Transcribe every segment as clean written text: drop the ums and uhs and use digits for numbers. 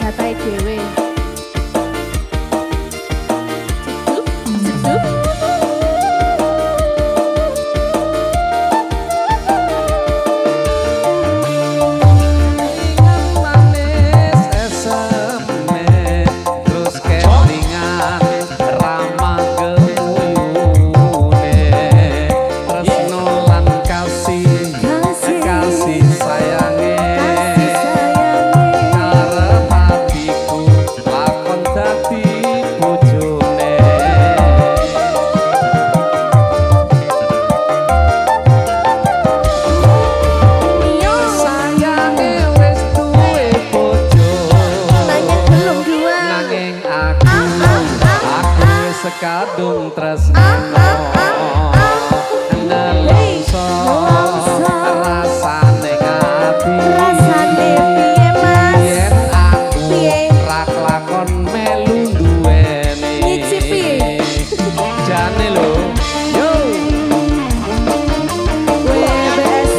jatahe dhewe. Ceduk. Kadung tresno nelongso rasane ati piye Mas yen aku ra kelakon melu duweni nyicipi jane lho yo WBS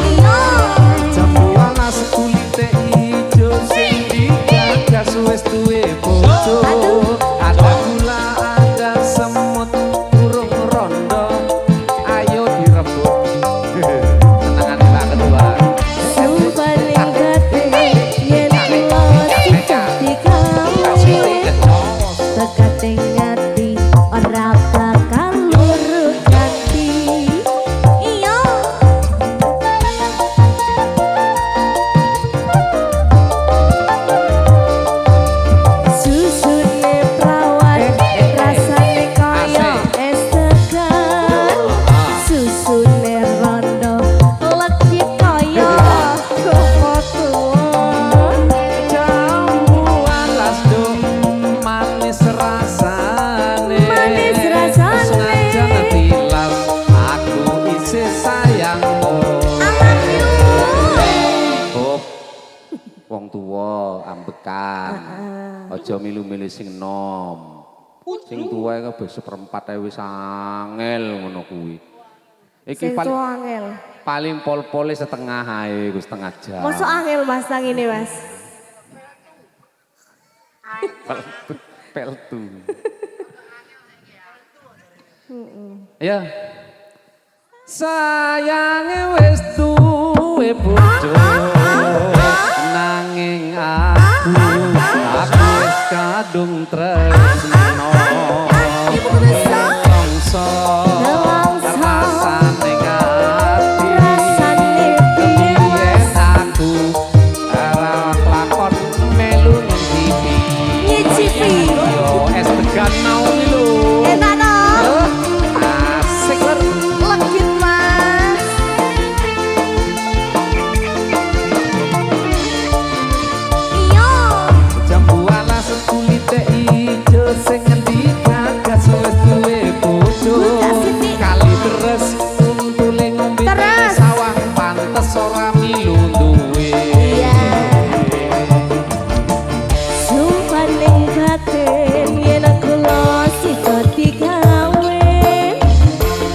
iya jambuan kulite ijo sing digagas wis duwe bojo ada gula ada semut burung rondo ayo direbut tenangane banget Bang paling gede yen kula tekate ngati ora bakal lurut ganti iya susune prawan rasane kaya es tegal susune rondo legit kaya kokotuan jambuan lasdo manis rasane senajan tilas aku isih sayang oh wong tuwa ambekan aja milu-milu sing enom sing tuwa kabeh seperempat ae wis angel ngono kuwi iki paling pol-pole setengah ae wis setengah jam masuk angel Mas nang ini Mas peltu ya sayange wis duwe bojo nanging aku wis kadung tresno nelongso rasane ati yen aku ora kelakon melu nyicipi yo es tegan mau lho enak no asik lho legit Mas iya jambuan lasem kulite ijo sing ngendi gagas wis duwe bojo kali deres untule ngombe sawah pantes ora milu duwe sumpaning batin yen kula sida digawe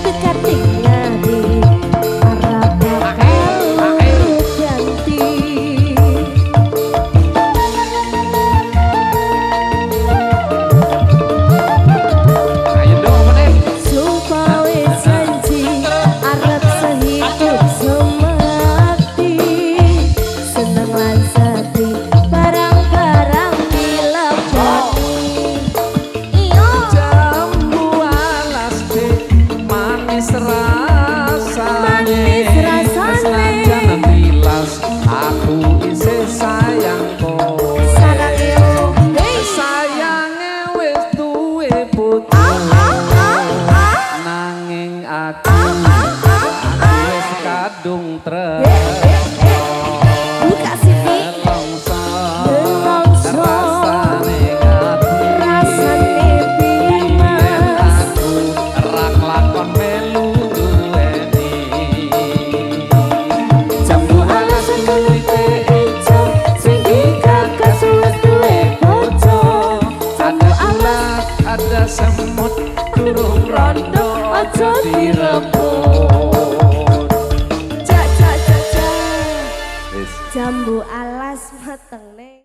tekati ngati ora bakal ganti ayo dong meneh sumpah wis janji arep sehidup semati seneng lan sedih barang-barang dileboni iya jambuan lasde manis rasane senajan tilas aku isih sayang kok sarang yo sayange wis duwe bojo nanging aku wis kadung tresno buka sipi nelongso nelongso rasane piye Mas aku ora kelakon melu duweni jambuan kulite ijo sing digagas wis duwe bojo ada ulat ada semut durung rondo aja direbut jambu alas mateng nih.